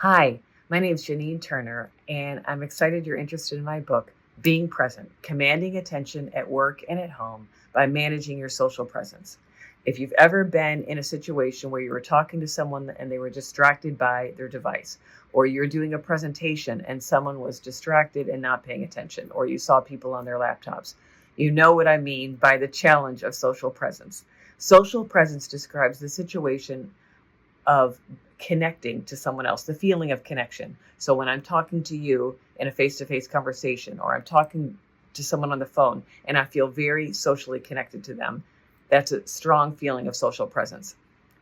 Hi, my name is Jeanine Turner, and I'm excited you're interested in my book, Being Present, Commanding Attention at Work and at Home by Managing Your Social Presence. If you've ever been in a situation where you were talking to someone and they were distracted by their device, or you're doing a presentation and someone was distracted and not paying attention, or you saw people on their laptops, you know what I mean by the challenge of social presence. Social presence describes the situation of connecting to someone else, the feeling of connection. So when I'm talking to you in a face-to-face conversation, or I'm talking to someone on the phone and I feel very socially connected to them, that's a strong feeling of social presence.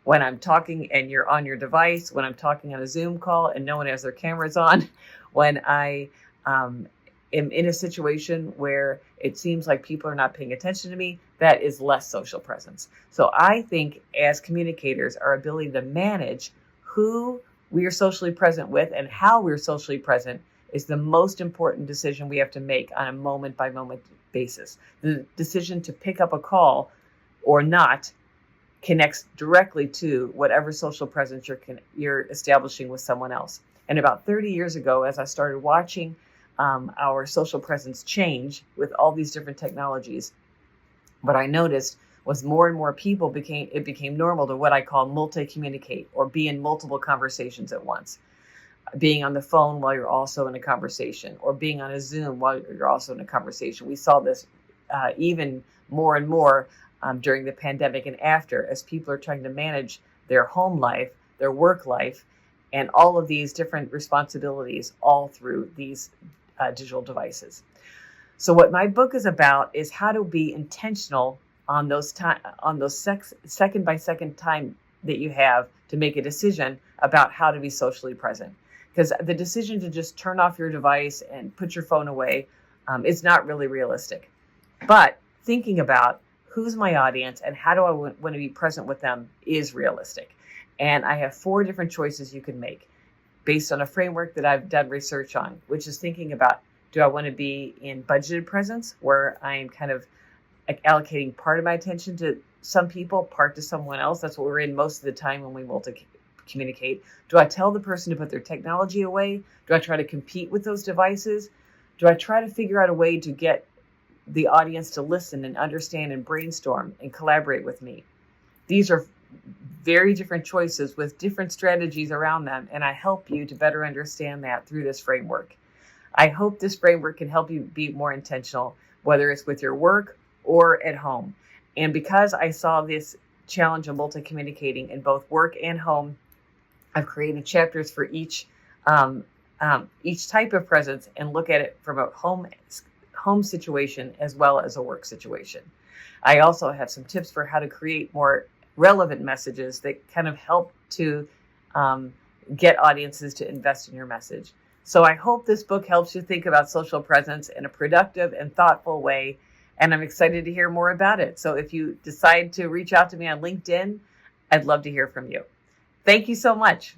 When I'm talking and you're on your device, when I'm talking on a Zoom call and no one has their cameras on, when I am in a situation where it seems like people are not paying attention to me, that is less social presence. So I think as communicators, our ability to manage who we are socially present with and how we're socially present is the most important decision we have to make on a moment by moment basis. The decision to pick up a call or not connects directly to whatever social presence you're establishing with someone else. And about 30 years ago, as I started watching our social presence change with all these different technologies, what I noticed was more and more people became normal to what I call multi-communicate, or be in multiple conversations at once. Being on the phone while you're also in a conversation, or being on a Zoom while you're also in a conversation. We saw this even more and more during the pandemic and after, as people are trying to manage their home life, their work life, and all of these different responsibilities all through these digital devices. So what my book is about is how to be intentional on those second by second time that you have to make a decision about how to be socially present. Because the decision to just turn off your device and put your phone away is not really realistic. But thinking about who's my audience and how do I want to be present with them is realistic. And I have 4 different choices you can make based on a framework that I've done research on, which is thinking about, do I want to be in budgeted presence, where I'm kind of allocating part of my attention to some people, part to someone else? That's what we're in most of the time when we multi-communicate. Do I tell the person to put their technology away? Do I try to compete with those devices? Do I try to figure out a way to get the audience to listen and understand and brainstorm and collaborate with me? These are very different choices with different strategies around them, and I help you to better understand that through this framework. I hope this framework can help you be more intentional, whether it's with your work or at home. And because I saw this challenge of multi-communicating in both work and home, I've created chapters for each type of presence and look at it from a home situation as well as a work situation. I also have some tips for how to create more relevant messages that kind of help to get audiences to invest in your message. So I hope this book helps you think about social presence in a productive and thoughtful way, and I'm excited to hear more about it. So if you decide to reach out to me on LinkedIn, I'd love to hear from you. Thank you so much.